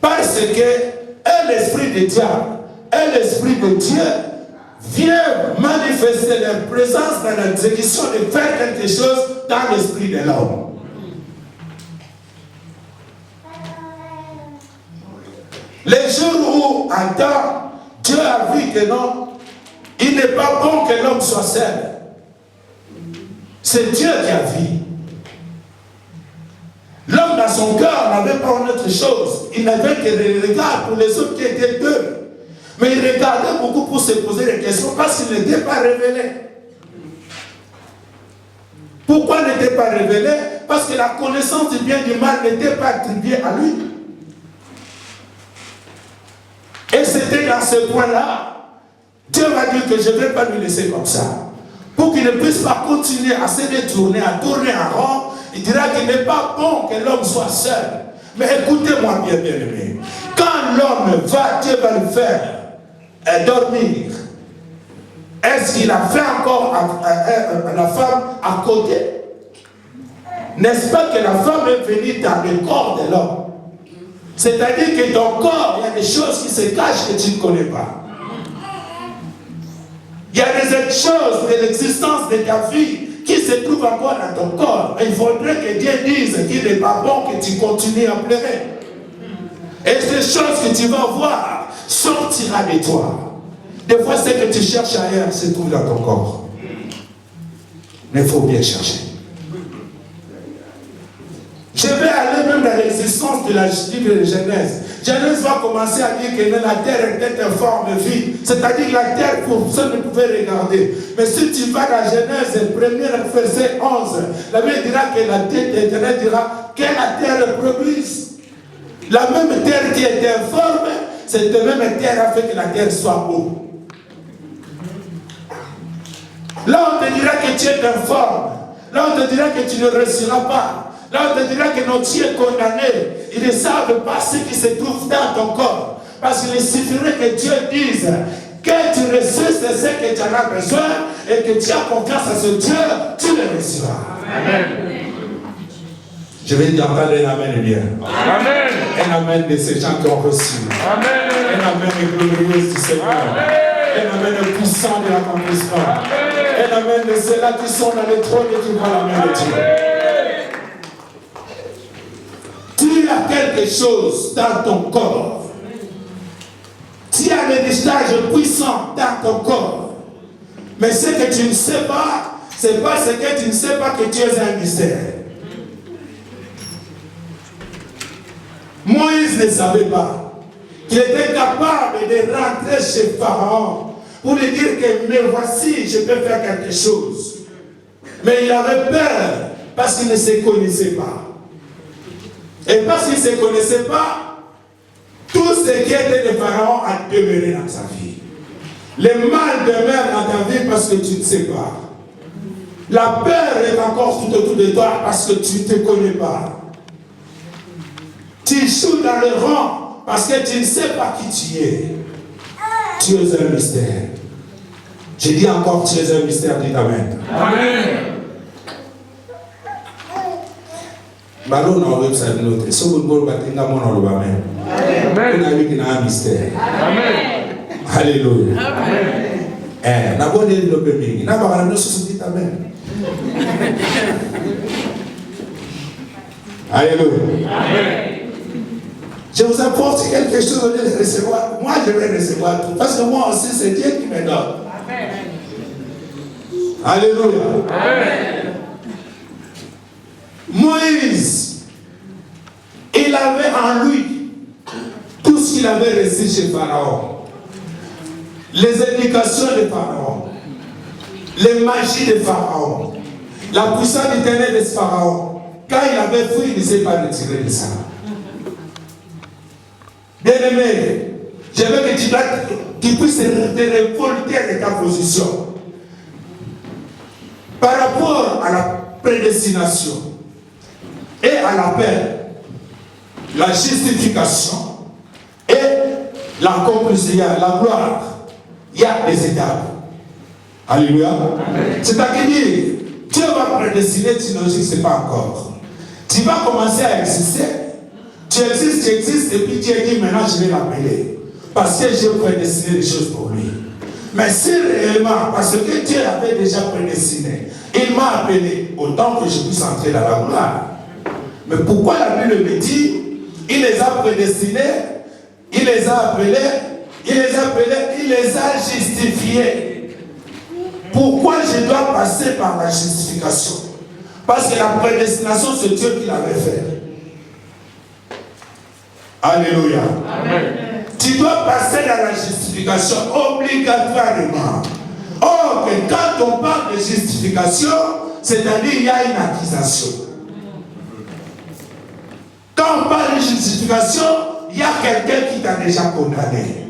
C: Parce que l'esprit du diable et l'esprit de Dieu vient manifester leur présence dans l'exécution de faire quelque chose dans l'esprit de l'homme. Les jours où Adam, Dieu a vu que non, il n'est pas bon que l'homme soit seul. C'est Dieu qui a vu. L'homme dans son cœur n'avait pas une autre chose. Il n'avait que des regards pour les autres qui étaient deux. Mais il regardait beaucoup pour se poser des questions parce qu'il n'était pas révélé. Pourquoi il n'était pas révélé? Parce que la connaissance du bien et du mal n'était pas attribuée à lui. Et c'était dans ce point-là, Dieu va dire que je ne vais pas lui laisser comme ça. Pour qu'il ne puisse pas continuer à se détourner, à tourner en rond, il dira qu'il n'est pas bon que l'homme soit seul. Mais écoutez-moi bien, bien aimé. Quand l'homme va, Dieu va le faire dormir. Est-ce qu'il a fait encore la femme à côté? N'est-ce pas que la femme est venue dans le corps de l'homme? C'est-à-dire que dans ton corps, il y a des choses qui se cachent que tu ne connais pas. Il y a des choses de l'existence de ta vie qui se trouvent encore dans ton corps. Et il faudrait que Dieu dise qu'il n'est pas bon que tu continues à pleurer. Et ces choses que tu vas voir sortira de toi. Des fois, ce que tu cherches ailleurs se trouve dans ton corps. Mais il faut bien chercher. Je vais aller même dans l'existence de la livre de Genèse. Genèse va commencer à dire que la terre était informe vie. C'est-à-dire que la terre, pour ceux ne pouvaient regarder. Mais si tu vas dans Genèse, premier verset 11, la Bible dira que la terre éternelle dira que la terre produise. La même terre qui était informe, cette même terre a fait que la terre soit haute. Là, on te dira que tu es informe. Là, on te dira que tu ne réussiras pas. Là, on te dira que non, tu es condamné. Ils ne savent pas ce qui se trouve dans ton corps. Parce qu'il suffirait que Dieu dise que tu reçois ce que tu en as besoin et que tu as confiance à ce Dieu, tu le recevras. Amen. Je vais dire entendre un amen bien. Amen. Un amen de ces gens qui ont reçu. Amen. Un amen glorieux du Seigneur. Amen. Un amen puissant de l'accomplissement. Un amen de ceux-là qui sont dans le trône et qui voient la main de Dieu. Tu as quelque chose dans ton corps. Tu as des stages puissants dans ton corps. Mais ce que tu ne sais pas, c'est parce que tu ne sais pas que tu es un mystère. Moïse ne savait pas qu'il était capable de rentrer chez Pharaon pour lui dire que mais voici, je peux faire quelque chose. Mais il avait peur parce qu'il ne se connaissait pas. Et parce qu'il ne se connaissait pas, tout ce qui était de Pharaon a demeuré dans sa vie. Le mal demeure dans ta vie parce que tu ne sais pas. La peur est encore tout autour de toi parce que tu ne te connais pas. Tu joues dans le rang parce que tu ne sais pas qui tu es. Tu es un mystère. Je dis encore, tu es un mystère, dis Amen. Amen. Ballon dans le website de notre. Si vous voulez battre dans mon Amen. On a vu qu'il y a un mystère. Amen. Alléluia. Amen. N'a pas dit le bébé. N'a pas dit dit Amen. Alléluia. Amen. Je vous apporte quelque chose de recevoir. Moi, je vais recevoir tout. Parce que moi aussi, c'est Dieu qui me donne. Amen. Alléluia. Amen. Moïse, il avait en lui tout ce qu'il avait reçu chez Pharaon. Les indications de Pharaon. Les magies de Pharaon. La puissance éternelle de Pharaon. Quand il avait fui, il ne s'est pas retiré de ça. Bien-aimé, je veux que tu puisses te révolter de ta position par rapport à la prédestination et à la paix, la justification et l'accomplissement, la gloire. Il y a des étapes. Alléluia. C'est-à-dire, Dieu va prédestiner, tu n'existes pas encore. Tu vas commencer à exister. Tu existes, et puis Dieu dit maintenant je vais l'appeler. Parce que j'ai prédestiné des choses pour lui. Mais si réellement, parce que Dieu avait déjà prédestiné, il m'a appelé autant que je puisse entrer dans la gloire. Mais pourquoi la Bible me dit, il les a prédestinés, il les a appelés, il les a justifiés. Pourquoi je dois passer par la justification? Parce que la prédestination, c'est Dieu qui l'avait fait. Alléluia. Amen. Tu dois passer dans la justification obligatoirement. Or, quand on parle de justification, c'est-à-dire qu'il y a une accusation. Quand on parle de justification, il y a quelqu'un qui t'a déjà condamné.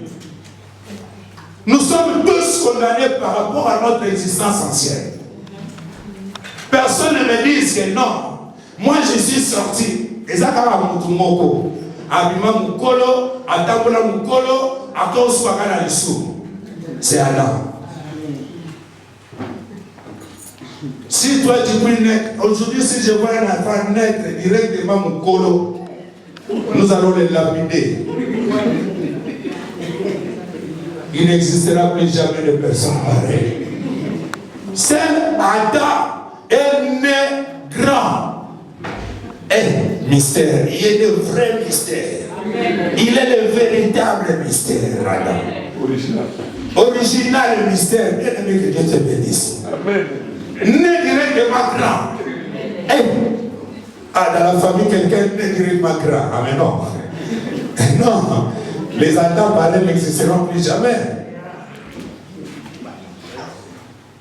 C: Nous sommes tous condamnés par rapport à notre existence ancienne. Personne ne me dise que non. Moi, je suis sorti. Et ça, c'est Adam. Si toi tu peux naître, aujourd'hui si je vois un enfant naître directement mon colo, nous allons les lapider. Il n'existera plus jamais de personne pareille. C'est Adam est né grand. Un mystère, il est le vrai mystère. Il est le véritable mystère, Adam. Original mystère. Bien aimé, que Dieu te bénisse. Amen. Né directement grand. Dans la famille, quelqu'un né directement grand. Amen. Non. Non. Les Adam pareils n'existeront plus jamais.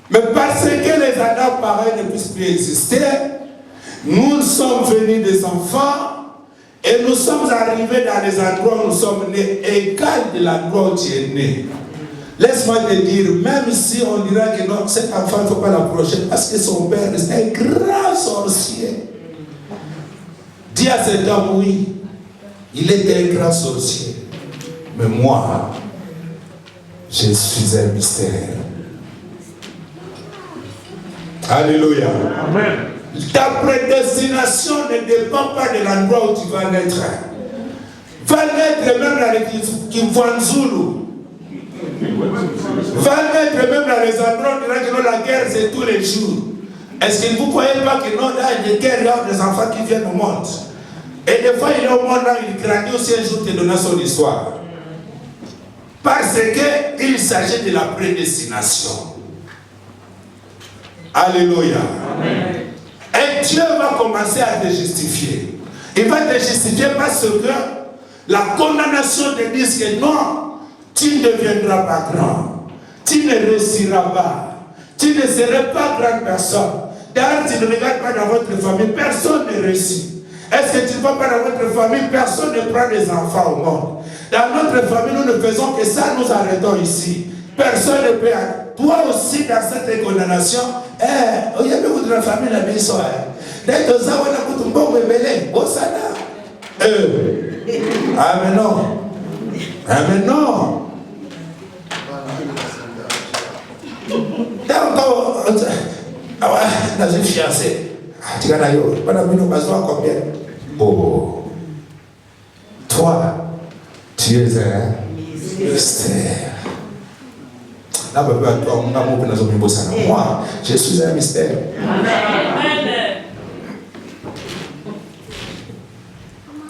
C: Mais parce que les Adam pareils ne puissent plus exister, nous sommes venus des enfants et nous sommes arrivés dans des endroits où nous sommes nés, égal de l'endroit où tu es né. Laisse-moi te dire, même si on dira que non, cet enfant il ne faut pas l'approcher parce que son père est un grand sorcier. Dis à cet homme, oui, il était un grand sorcier. Mais moi, je suis un mystère. Alléluia. Amen. Ta prédestination ne dépend pas de l'endroit où tu vas naître. Va naître même dans les Kimvanzulu. Va naître même dans les endroits où la guerre c'est tous les jours. Est-ce que vous ne croyez pas que non, là, il y a des guerres, il y a des enfants qui viennent au monde. Et des fois, il est au monde, là, il grandit aussi un jour te donner son histoire. Parce qu'il s'agit de la prédestination. Alléluia. Et Dieu va commencer à te justifier. Il va te justifier parce que la condamnation te dit que non, tu ne deviendras pas grand. Tu ne réussiras pas. Tu ne seras pas grande personne. D'ailleurs, tu ne regardes pas dans votre famille, personne ne réussit. Est-ce que tu ne vas pas dans votre famille, personne ne prend des enfants au monde. Dans notre famille, nous ne faisons que ça, nous arrêtons ici. Personne ne peut. Toi aussi, dans cette condamnation, il y a beaucoup de la famille, la maison. Dès que ça, on a beaucoup de bon bébé, au sana. Ah, mais non. Ah, mais non. Dans une fiancée. Tu vas d'ailleurs, pendant que nous passons combien? Oh. Toi, tu es un mystère. Moi, je suis un mystère.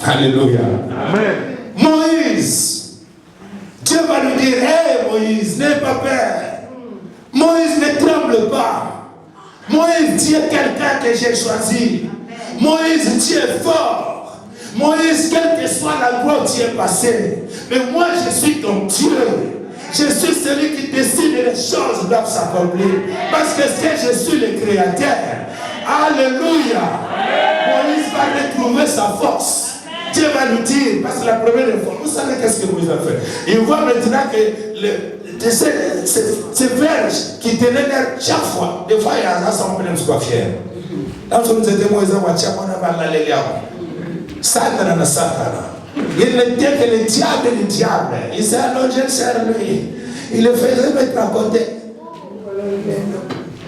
C: Alléluia. Amen. Moïse, Dieu va lui dire, hé Moïse, n'aie pas peur. Moïse, ne tremble pas. Moïse, tu es quelqu'un que j'ai choisi. Moïse, tu es fort. Moïse, quelle que soit la gloire qui est passée. Mais moi, je suis ton Dieu. Je suis celui qui décide les choses doivent s'accomplir. Parce que je suis le Créateur. Alléluia. Moïse va retrouver sa force. Dieu va nous dire, parce que la première fois, vous savez qu'est-ce que Moïse a fait. Il voit maintenant que ces verges qui tenaient l'air chaque fois, des fois il y a un assemblée de quoi fier. Dans ce nous était Moïse, on a dit, Satan, Satan. Il n'était que le diable et le diable. Il s'est allongé sur lui. Il le faisait mettre à côté.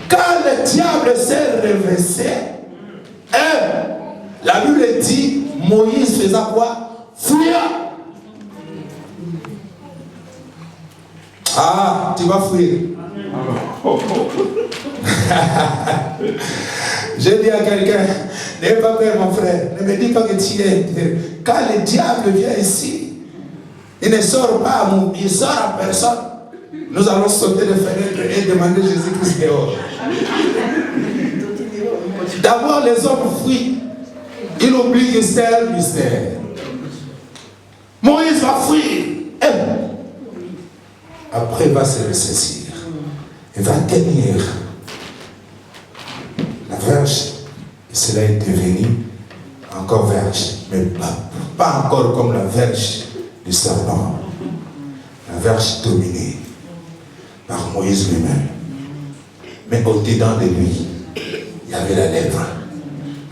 C: Quand le diable s'est réveillé, la Bible dit, Moïse faisait quoi? Fuir. Ah, tu vas fuir. Je dis à quelqu'un, n'aie pas peur mon frère, ne me dis pas que tu es. Quand le diable vient ici, il ne sort pas, il sort à personne. Nous allons sauter les fenêtres et demander Jésus-Christ dehors. D'abord les hommes fuient. Il oublie que c'est un mystère. Moïse va fuir. Après il va se ressaisir. Il va tenir la verge. Et cela est devenu encore verge. Mais pas encore comme la verge du serpent. La verge dominée par Moïse lui-même. Mais au-dedans de lui, il y avait la lèpre.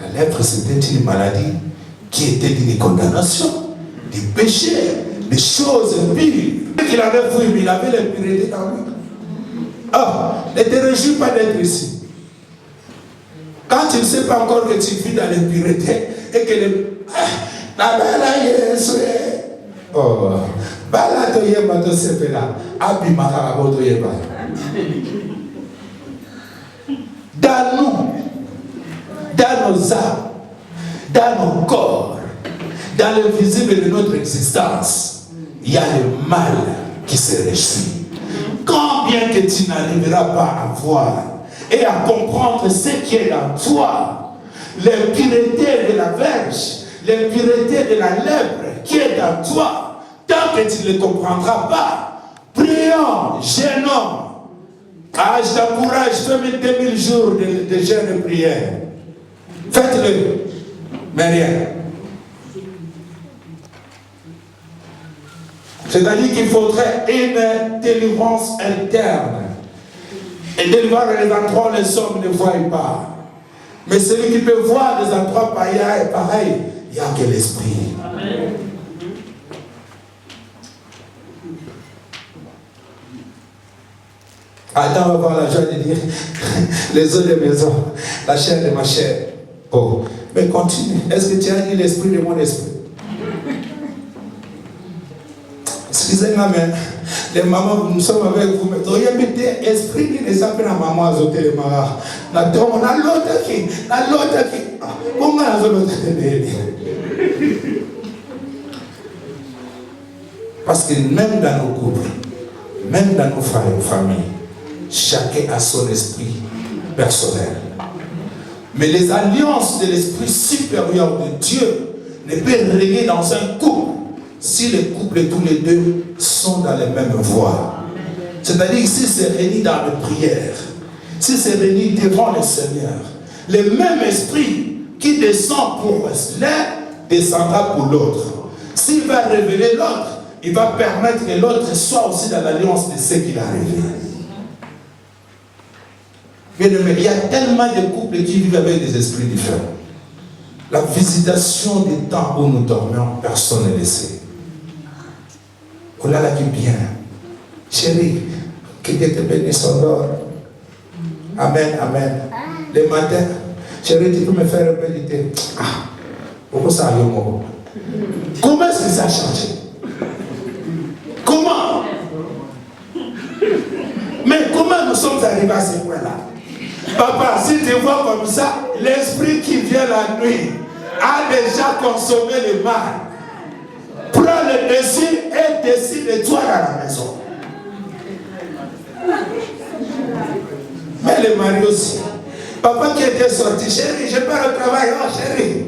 C: La lèpre, c'était une maladie qui était d'une condamnation, du péché, des choses pires. Qu'il avait fui, mais il avait l'impureté dans lui. Ne te réjouis pas d'être ici. Quand tu ne sais pas encore que tu vis dans l'impureté et que la belle Yesu, bala to yeba to sepela, abi makarabo to yeba. Dans nous, dans nos âmes, dans nos corps, dans le visible de notre existence, il y a le mal qui se réjouit. Quand bien que tu n'arriveras pas à voir et à comprendre ce qui est dans toi, l'impureté de la verge, l'impureté de la lèpre qui est dans toi, tant que tu ne le comprendras pas, prions, jeûnons. Je t'encourage, fais 2000 jours de jeûne et prière. Faites-le, mais rien. C'est-à-dire qu'il faudrait une délivrance interne. Et délivrer les endroits où les hommes ne voient pas. Mais celui qui peut voir des endroits païens est pareil. Il n'y a que l'esprit. Amen. Adam va avoir la joie de dire les eaux de maison, la chair de ma chair. Oh, mais continue. Est-ce que tu as dit l'esprit de mon esprit? Excusez-moi, mais les mamans, nous sommes avec vous. Mais vous avez mis l'esprit qui ne s'appelle la maman à zoter les maras. On a l'autre qui. Comment on a l'autre qui? Parce que même dans nos couples, même dans nos familles, chacun a son esprit personnel. Mais les alliances de l'esprit supérieur de Dieu ne peuvent régner dans un couple si les couples tous les deux sont dans les mêmes voies. C'est-à-dire si c'est réuni dans les prières, si c'est réuni devant le Seigneur, le même esprit qui descend pour l'un descendra pour l'autre. S'il va révéler l'autre, il va permettre que l'autre soit aussi dans l'alliance de ce qu'il a révélé. Bien aimé, il y a tellement de couples qui vivent avec des esprits différents. La visitation des temps où nous dormions, personne ne le sait. Oh là là, qui bien. Chérie, que Dieu te bénisse en dehors. Amen, amen. Le matin, chérie, tu peux me faire un peu de thé. Ah, pourquoi ça a eu mon? Comment est-ce que ça a changé? Comment? Mais comment nous sommes arrivés à ce point-là? Papa, si tu vois comme ça, l'esprit qui vient la nuit a déjà consommé le mal. Prends le dessus et décide de toi dans la maison. Mais le mari aussi. Papa qui était sorti, chérie, je pars au travail, oh chérie.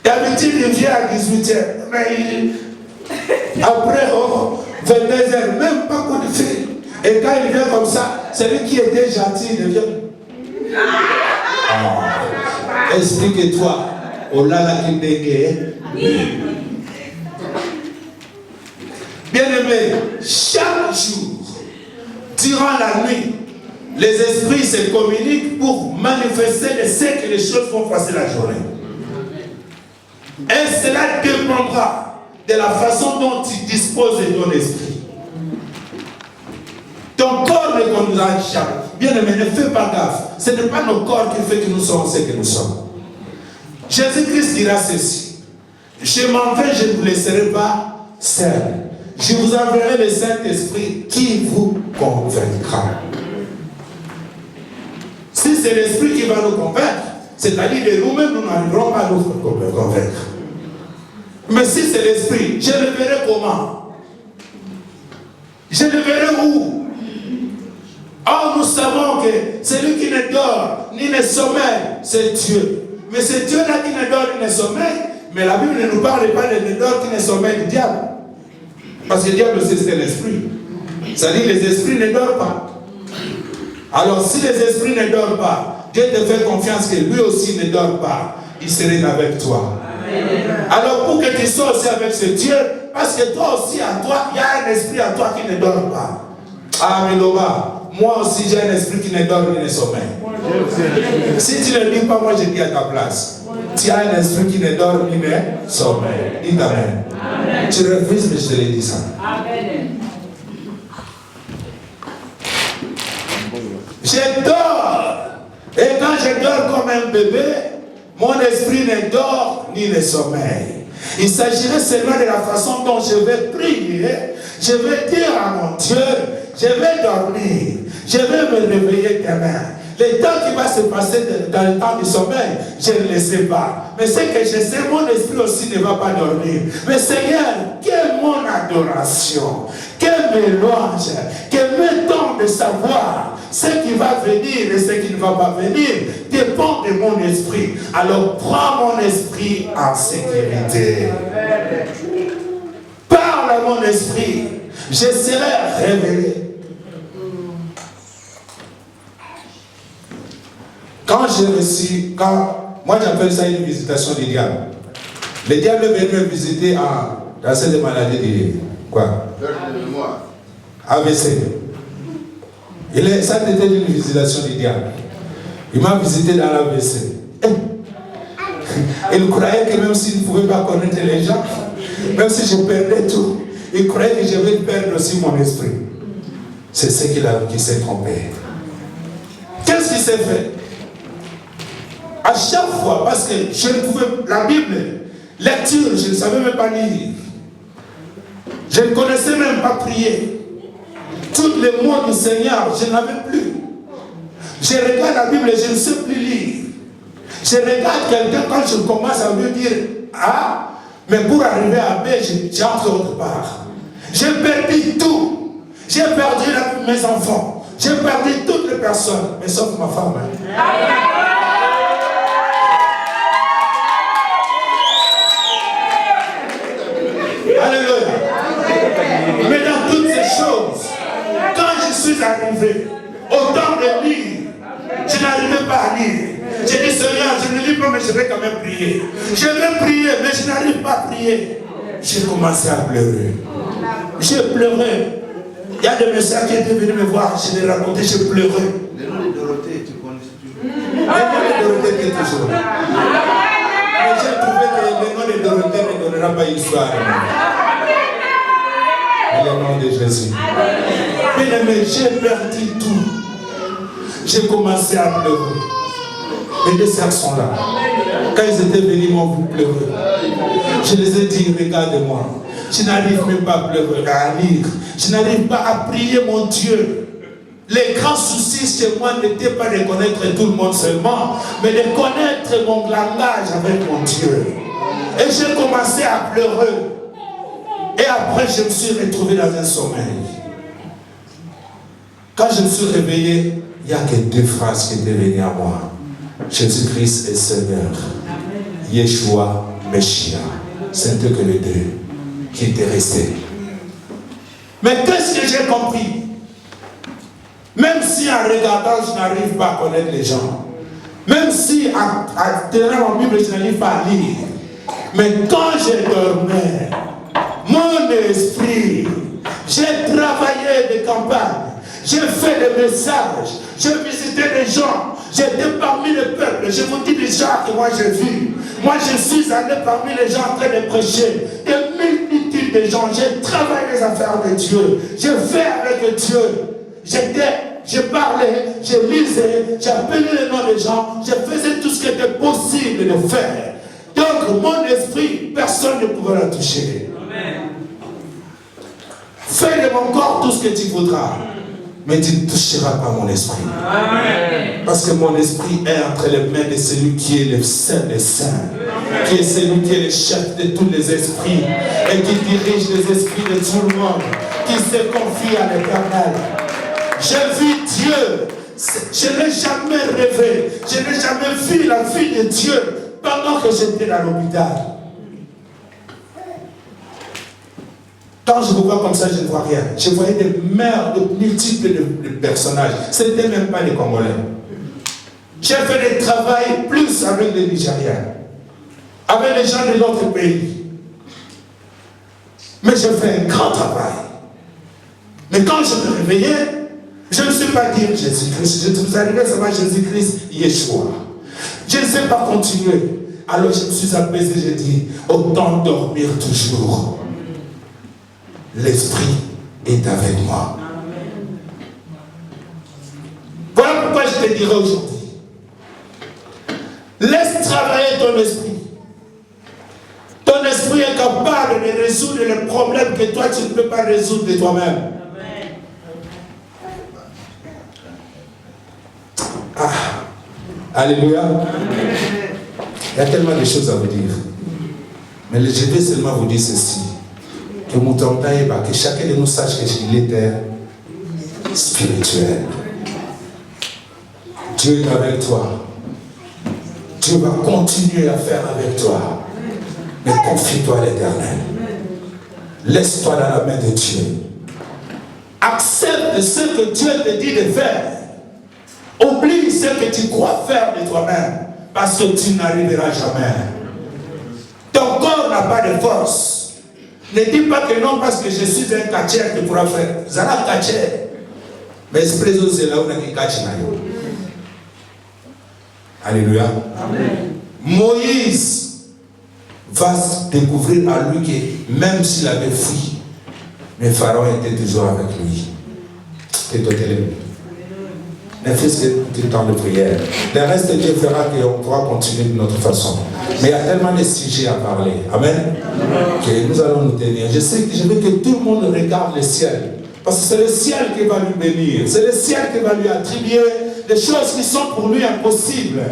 C: D'habitude, il vient à 18h. Mais après, 22h, même pas coup de fil. Et quand il vient comme ça, celui qui était gentil, il devient. Explique-toi. Oh là là, qui dégué. Bien-aimé, chaque jour, durant la nuit, les esprits se communiquent pour manifester de ce que les choses vont passer la journée. Et cela dépendra de la façon dont tu disposes de ton esprit. Ton corps ne conduira jamais. Bien-aimé, ne fais pas gaffe. Ce n'est pas nos corps qui fait que nous sommes ce que nous sommes. Jésus-Christ dira ceci. Je m'en vais, je ne vous laisserai pas seul. Je vous enverrai le Saint-Esprit qui vous convaincra. Si c'est l'Esprit qui va nous convaincre, c'est-à-dire que nous-mêmes, nous n'arriverons pas à nous convaincre. Mais si c'est l'Esprit, je le verrai comment? Je le verrai où? Or, nous savons que celui qui ne dort ni ne sommeille, c'est Dieu. Mais c'est Dieu-là qui ne dort ni ne sommeille. Mais la Bible ne nous parle pas de ne dort qui ne sommeille du diable. Parce que le diable, c'est l'esprit. C'est-à-dire que les esprits ne dorment pas. Alors, si les esprits ne dorment pas, Dieu te fait confiance que lui aussi ne dort pas. Il serait avec toi. Alors, pour que tu sois aussi avec ce Dieu, parce que toi aussi, en toi, il y a un esprit en toi qui ne dort pas. Ah, Miloba, moi aussi, j'ai un esprit qui ne dort ni ne sommeille. Si tu ne le dis pas, moi je dis à ta place. Tu as un esprit qui ne dort ni ne sommeille. Dis amen. Amen. Tu refuses, mais je te l'ai dit ça. Amen. Je dors. Et quand je dors comme un bébé, mon esprit ne dort ni ne sommeille. Il s'agirait seulement de la façon dont je vais prier. Je vais dire à mon Dieu, je vais dormir. Je vais me réveiller demain. Le temps qui va se passer dans le temps du sommeil, je ne le sais pas. Mais ce que je sais, mon esprit aussi ne va pas dormir. Mais Seigneur, quelle mon adoration, quel mélange, quel temps de savoir ce qui va venir et ce qui ne va pas venir dépend de mon esprit. Alors prends mon esprit en sécurité. Parle à mon esprit, je serai révélé. Quand moi j'appelle ça une visitation du diable. Le diable est venu me visiter dans cette maladie de quoi? AVC. Ça c'était une visitation du diable. Il m'a visité dans l'AVC. Il croyait que même s'il ne pouvait pas connaître les gens, même si je perdais tout, il croyait que je vais perdre aussi mon esprit. C'est ce qui s'est trompé. Qu'est-ce qui s'est fait? À chaque fois, parce que je ne pouvais, la Bible, lecture, je ne savais même pas lire. Je ne connaissais même pas prier. Tous les mots du Seigneur, je n'avais plus. Je regarde la Bible et je ne sais plus lire. Je regarde quelqu'un quand je commence à lui dire A, mais pour arriver à B, j'entre autre part. J'ai perdu tout. J'ai perdu mes enfants. J'ai perdu toutes les personnes, mais sauf ma femme. Alléluia. Mais dans toutes ces choses, quand je suis arrivé au temps de lire, je n'arrivais pas à lire. J'ai dit, Seigneur, je ne lis pas, mais je vais quand même prier. Je vais prier, mais je n'arrive pas à prier. J'ai commencé à pleurer. J'ai pleuré. Il y a des messieurs qui étaient venus me voir, je les racontais, j'ai pleuré.
D: Le nom de Dorothée, tu connais toujours.
C: Le nom de Dorothée qui est toujours. Mais j'ai trouvé que le nom de Dorothée ne donnera pas une histoire. Le nom de Jésus. Mais j'ai perdu tout. J'ai commencé à pleurer. Les deux sœurs sont là. Quand ils étaient venus, ils m'ont vu pleurer. Je les ai dit, regarde-moi. Je n'arrive même pas à pleurer, à lire. Je n'arrive pas à prier mon Dieu. Les grands soucis chez moi n'étaient pas de connaître tout le monde seulement, mais de connaître mon langage avec mon Dieu. Et j'ai commencé à pleurer. Et après, je me suis retrouvé dans un sommeil. Quand je me suis réveillé, il n'y a que deux phrases qui étaient venues à moi. Jésus-Christ est Seigneur. Yeshua, Messia. C'était que les deux qui étaient restés. Mais qu'est-ce que j'ai compris? Même si en regardant, je n'arrive pas à connaître les gens. Même si en tenant ma Bible, je n'arrive pas à lire. Mais quand je dormais, mon esprit, j'ai travaillé des campagnes. J'ai fait des messages, j'ai visité des gens, j'étais parmi le peuple. Je vous dis déjà que moi j'ai vu. Moi je suis allé parmi les gens en train de prêcher. Des multitudes de gens, j'ai travaillé les affaires de Dieu. J'ai fait avec Dieu. Je parlais, je lisais, j'appelais les noms des gens, je faisais tout ce qui était possible de faire. Donc mon esprit, personne ne pouvait la toucher. Amen. Fais de mon corps tout ce que tu voudras. Mais tu ne toucheras pas mon esprit. Amen. Parce que mon esprit est entre les mains de celui qui est le Saint des Saints, qui est celui qui est le chef de tous les esprits et qui dirige les esprits de tout le monde, qui se confie à l'Éternel. J'ai vu Dieu. Je n'ai jamais rêvé. Je n'ai jamais vu la vie de Dieu pendant que j'étais dans l'hôpital. Quand je me vois comme ça, je ne vois rien. Je voyais des mères de multiples de personnages. Ce n'étaient même pas les Congolais. J'ai fait des travail plus avec les Nigériens, avec les gens de notre pays. Mais j'ai fait un grand travail. Mais quand je me réveillais, je ne suis pas dit Jésus-Christ. Je suis arrivé seulement Jésus-Christ, Yeshua. Je ne sais pas continuer. Alors je me suis apaisé, j'ai dit, autant dormir toujours. L'Esprit est avec moi. Amen. Voilà pourquoi je te dirai aujourd'hui. Laisse travailler ton esprit. Ton esprit est capable de résoudre les problèmes que toi tu ne peux pas résoudre de toi-même. Ah. Alléluia. Amen. Il y a tellement de choses à vous dire. Mais je vais seulement vous dire ceci. Que chacun de nous sache qu'il était spirituel. Dieu est avec toi. Dieu va continuer à faire avec toi. Mais confie-toi à l'Éternel. Laisse-toi dans la main de Dieu. Accepte ce que Dieu te dit de faire. Oublie ce que tu crois faire de toi-même. Parce que tu n'arriveras jamais. Ton corps n'a pas de force. Ne dis pas que non parce que je suis un catcher que tu pourras faire. Zara catcher. Mais esprit c'est là où on a qui catch. Alléluia. Amen. Moïse va découvrir à lui que même s'il avait fui, mais Pharaon était toujours avec lui. Que toi ne fais que du temps de prière. Le reste, Dieu fera qu'on pourra continuer de notre façon. Mais il y a tellement de sujets à parler. Amen. Que nous allons nous tenir. Je sais que je veux que tout le monde regarde le ciel. Parce que c'est le ciel qui va lui bénir. C'est le ciel qui va lui attribuer des choses qui sont pour lui impossibles.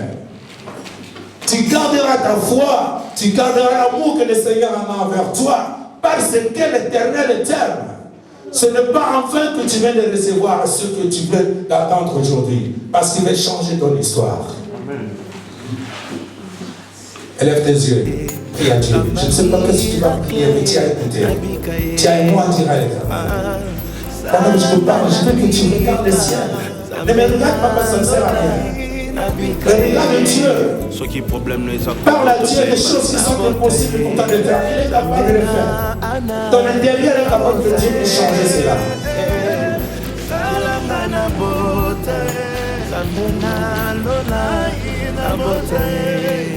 C: Tu garderas ta foi. Tu garderas l'amour que le Seigneur a envers toi. Parce que l'Éternel t'aime. Ce n'est pas en vain que tu viens de recevoir ce que tu veux d'attendre aujourd'hui. Parce qu'il va changer ton histoire. Élève tes yeux. Prie à Dieu. Je ne sais pas si tu vas prier, mais tu as écouté. Tu as moi dire à l'Éternel. Pendant que je te parle, je veux que tu regardes le ciel. Ne me regarde pas parce que ça ne sert à rien. Mais regarde Dieu. Parle à Dieu des choses qui sont impossibles pour toi de faire. Il est capable de le faire. Ton intérieur est capable de Dieu de changer cela.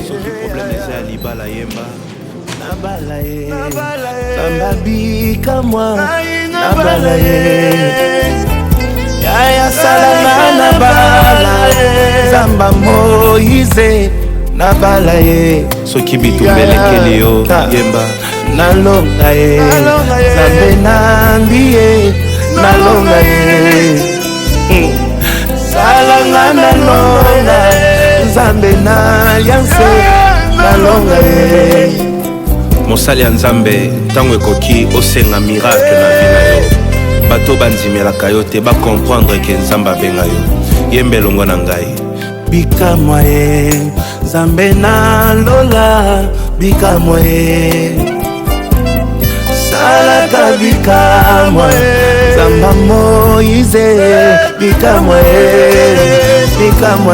A: soki problème eza ya libala yemba nabala ye samba bika mwa nabala ye yaya salanga nabala zamba Moïse nabala ye soki bitumbelekeli yo yemba nalonga ye zambe nambi ye nalonga ye salanga nalonga nzambe na alliance nalonga ye mosali ya nzambe ntango ekoki osenga miracle na vie na yo bato bandimelaka yo te bakomprendre ke nzambe abenga yo yembe elongo na ngai bikamwa ye nzambe nalola bikamwa ye salaka bikamwa zamba Moïse bikamwa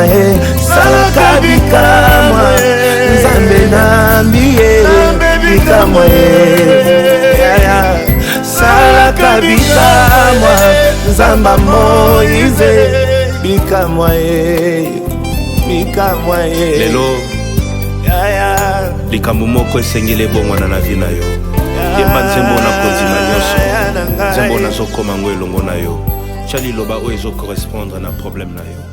A: ye salaka bikamwa nzambe nambi ye bikamwa ye salaka bikamwa nzamba Moïse bikamwa ye lelo likambo moko esengeli ebongwana na vi na yo yemba nzembo na kondima nyonso nzembo nazokoma ngo elongo na yo tya liloba oyo ezokorrespondre na problème na yo